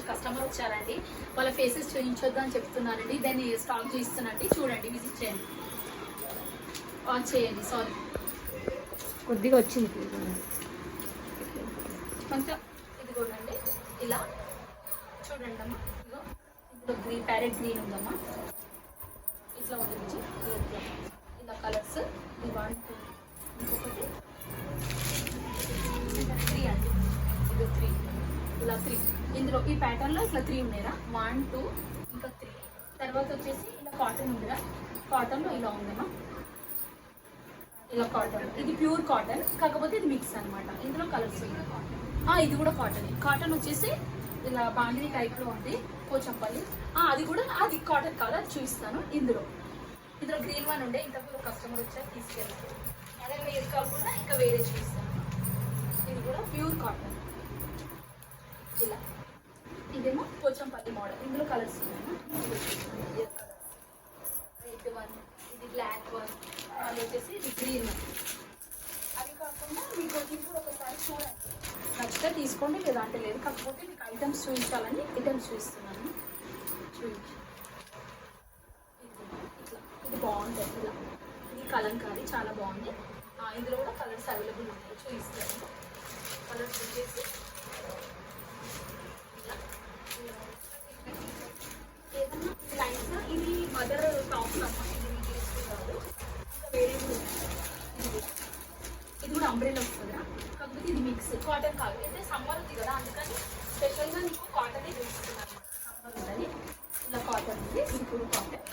Customer వచ్చారండి, వాళ్ళ faces చూపించొద్దు అని చెప్తున్నానండి. దాన్ని స్టాక్ చేస్తున్నట్టు చూడండి, విజిట్ చేయండి. ఆన్ చేయండి. సారీ, కొద్దిగా వచ్చింది కొంచెం. ఇది చూడండి, ఇలా చూడండి అమ్మా. ఇదిగో ఇప్పుడు గ్రీన్, ప్యారెట్ గ్రీన్ ఉందమ్మా. ఇట్లా ఉంటుంది, ఇలా కలర్స్. ఇది 1 2 ఇంకొకటి 3 అండి. ఇది 3, ఇలా 3. ఇందులో ఈ ప్యాటర్న్లో ఇట్లా 3 ఉన్నాయిరా. 1 2 ఇంకా 3. తర్వాత వచ్చేసి ఇలా కాటన్ ఉందిరా. కాటన్లో ఇలా ఉందమ్మా, ఇలా కాటన్. ఇది ప్యూర్ కాటన్, కాకపోతే ఇది మిక్స్ అనమాట. ఇందులో కలర్స్ ఇది కూడా కాటన్. కాటన్ వచ్చేసి ఇలా బాండిని టైప్లో ఉంది, పోచంపల్లి. అది కూడా అది కాటన్ కాదు, అది చూపిస్తాను. ఇందులో గ్రీన్ వన్ ఉండే, ఇంతకు కస్టమర్ వచ్చారు తీసుకెళ్ళారు. అదే వేరే కాకుండా ఇంకా వేరే చూపిస్తాను. ఇది కూడా ప్యూర్ కాటన్. ఇలా ఇదేమో పోచంపల్లి మోడల్. ఇందులో కలర్స్ ఉన్నాయమ్మా. రెడ్ వన్, ఇది బ్లాక్ వన్, అది వచ్చేసి ఇది గ్రీన్ వన్. అది కాకుండా మీకు ఇప్పుడు ఒకసారి చూడండి, నచ్చితే తీసుకోండి, లేదా అంటే లేదు. కాకపోతే మీకు ఐటమ్స్ చూపించాలని ఐటమ్స్ చూపిస్తున్నాను. చూపించి ఇట్లా, ఇది బాగుంటుంది. ఇలా ఇది కలంకారీ, చాలా బాగుంది. ఇందులో కూడా కలర్స్ అవైలబుల్ ఉన్నాయి, చూపిస్తాను. కలర్స్ వచ్చేసి ఏదన్నా లైన్స్. ఇది మదర్ టాప్స్ అమ్మా, ఇది మీకు తీసుకుంటారు. ఇంకా వేరే కూడా ఇది కూడా అంబ్రెల్లా వస్తుందా, కాకపోతే ఇది మిక్స్ కాటన్ కాదు. అయితే సమ్మర్ ఉంది కదా, అందుకని స్పెషల్గా నీకు కాటనే చూపిస్తున్నాను. సమ్మర్ ఉందని ఇలా కాటన్ ఉంది, ఇది కూడా కాటన్.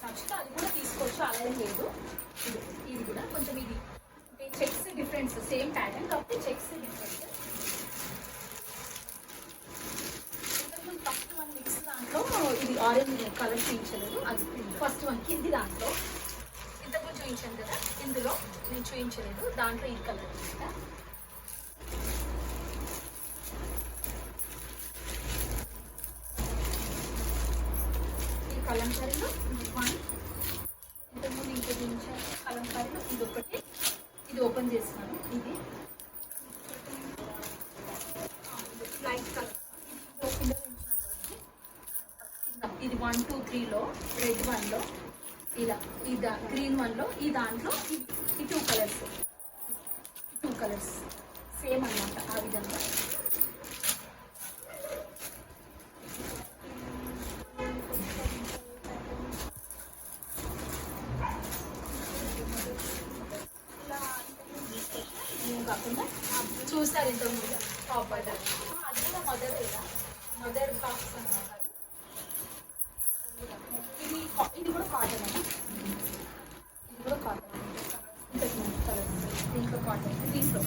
నచ్చితే అది కూడా తీసుకోవచ్చు, అలా లేదు. ఇది కూడా కొంచెం ఇది చెక్స్ డిఫరెన్స్, సేమ్ ప్యాటర్న్ కాకపోతే checks difference. First one mix దాంట్లో ఇది ఆరెంజ్ కలర్ చూపించలేదు, అది ఫస్ట్ వన్ కింది దాంట్లో ఇంతకుముందు చూపించాను కదా, ఇందులో నేను చూపించలేదు. దాంట్లో ఈ కలర్ అనమాట. ఈ కలంకారీలో ఇది వన్, ఇంతకుముందు ఇంకా చూపించాను. కలంకారీలో ఇది ఒకటి, ఇది ఓపెన్ చేస్తున్నాను. ఇది లైట్ కలర్. ఇది 1 2 3లో రెడ్ వన్లో, ఇలా ఈ గ్రీన్ వన్లో, ఈ దాంట్లో ఈ 2 కలర్స్ సేమ్ అన్నమాట. ఆ విధంగా కాకుండా చూస్తారు ఇంతకుముందు టాప్ బటన్. అది కూడా మదర్ టాప్స్ అన్నమాట. ఇది కూడా కాటన్ అమ్మా, ఇది కూడా కాటన్. ఇంతకుముందు కలర్ దీంట్లో కాటన్, దీంట్లో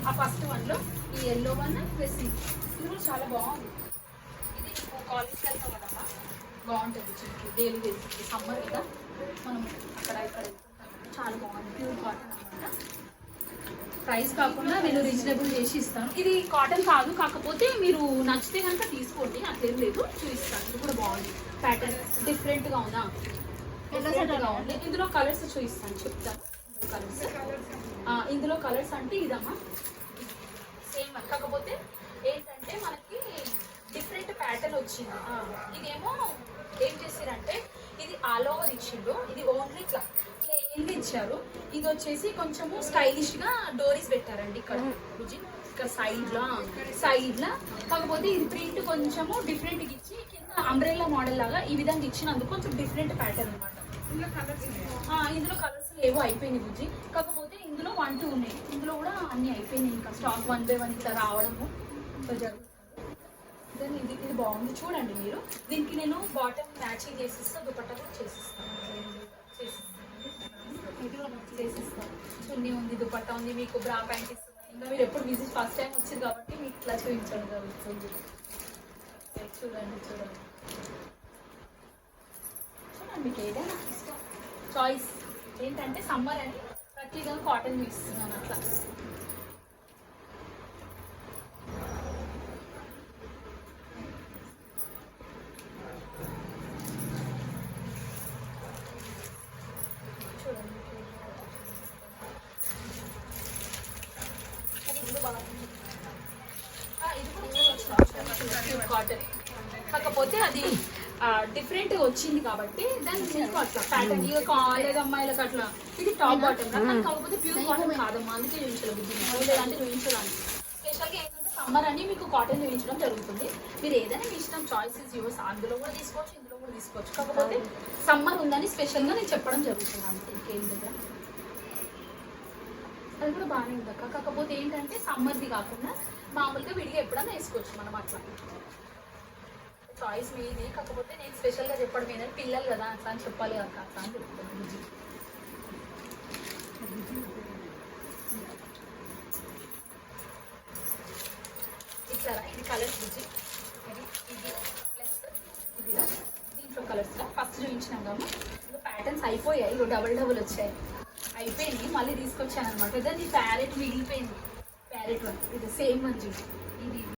ఆ ఫస్ట్ వన్లో ఈ ఎల్లో వన్ ప్లస్ ఇది కూడా చాలా బాగుంది. ఇది కాలేజ్కి వెళ్తాం కదమ్మా, బాగుంటుంది. చుట్టూ డైలీ వేసుకుంటే సమ్మర్ కదా, మనం అక్కడ ఇక్కడ వెళ్తుంటాం. చాలా బాగుంది, ప్యూర్ కాటన్ అనమాట. ప్రైస్ కాకుండా నేను రీజనబుల్ చేసి ఇస్తాను. ఇది కాటన్ కాదు, కాకపోతే మీరు నచ్చితే కనుక తీసుకోండి, అట్లేం లేదు. చూపిస్తాను. ఇది కూడా బాగుంది, ప్యాటర్న్ డిఫరెంట్గా ఉందా, డిఫరెంట్గా ఉంది. ఇందులో కలర్స్ చూపిస్తాను, చెప్తాను. కలర్స్ ఇందులో కలర్స్ అంటే ఇదమ్మా సేమ్, కాకపోతే ఏంటంటే మనకి డిఫరెంట్ ప్యాటర్న్ వచ్చింది. ఇదేమో ఏం చేసారంటే ఇది ఆల్ ఓవర్ ఇచ్చిండు, ఇది ఓన్లీ ఇట్లా ప్లెయిన్ ఇచ్చారు. ఇది వచ్చేసి కొంచెము స్టైలిష్ గా డోరీస్ పెట్టారండి ఇక్కడ, ఇక్కడ సైడ్ లా. కాకపోతే ఇది ప్రింట్ కొంచెము డిఫరెంట్ ఇచ్చి కింద అంబ్రెల్లా మోడల్ లాగా ఈ విధంగా ఇచ్చినందుకు కొంచెం డిఫరెంట్ ప్యాటర్న్ అనమాట. ఇందులో కలర్స్ లేవు, అయిపోయినాయి బుజ్జి. కాకపోతే ఇందులో 1 2 ఉన్నాయి, ఇందులో కూడా అన్ని అయిపోయినాయి. ఇంకా స్టాక్ 1 by 1 ఇట్లా రావడము జరుగుతుంది. ఇది బాగుంది చూడండి మీరు. దీనికి నేను బాటమ్ మ్యాచింగ్ చేసిస్తాను, దుపట్టా కూడా చేసిస్తాను. చున్నీ ఉంది, దుపట్టా ఉంది, మీకు బ్రా ప్యాంట్ ఇస్తున్నాను. ఇంకా మీరు ఎప్పుడు విజిట్ ఫస్ట్ టైం వచ్చింది కాబట్టి మీకు ఇట్లా చూపించడం జరుగుతుంది. చూడండి మీకు ఏదైనా ఇష్టం చాయిస్. ఏంటంటే సమ్మర్ అని ప్రతిగా కాటన్ ఇస్తున్నాను అట్లా. ఇది కూడా కాటన్, కాకపోతే అది డిఫరెంట్ వచ్చింది కాబట్టి దాన్ని మీకు అట్లా ప్యాటర్న్ ఇక కాలేజ్ అమ్మాయిలకు అట్లా ఇది టాప్ బాటమ్ కాకపోతే ప్యూర్ కాటన్ కాదమ్మా, అందుకే చూపించాలి బుద్ధి లేదంటే చూపించడానికి. స్పెషల్గా ఏంటంటే సమ్మర్ అని మీకు కాటన్ చూపించడం జరుగుతుంది. మీరు ఏదైనా మీ ఇష్టం, చాయిస్ ఇస్ యూస్, అందులో కూడా తీసుకోవచ్చు ఇందులో కూడా తీసుకోవచ్చు. కాకపోతే సమ్మర్ ఉందని స్పెషల్గా నేను చెప్పడం జరుగుతుంది అంతే, ఇంకేం లేదా. అది కూడా బాగానే ఉంది అక్క, కాకపోతే ఏంటంటే సమ్మర్ది కాకుండా మామూలుగా విడిగా ఎప్పుడైనా వేసుకోవచ్చు మనం అట్లా. చాయిస్ మీది, కాకపోతే నేను స్పెషల్గా చెప్పడం ఏంటంటే పిల్లలు కదా అట్లా అని చెప్పాలి అక్క, అట్లా అని చెప్తాను. ఇట్లా ఇది కలర్స్ బుజ్జి, ఇది ప్లస్ ఇది దీంట్లో కలర్స్ ఫస్ట్ చూపించినాం కదా. ఇంకా ప్యాటర్న్స్ అయిపోయాయి, ఇవి డబల్ డబుల్ వచ్చాయి, అయిపోయింది. మళ్ళీ తీసుకొచ్చాను అనమాట. ఇది ప్యారెట్ మిగిలిపోయింది, ప్యారెట్ వన్ ఇది సేమ్ మంచి ఇది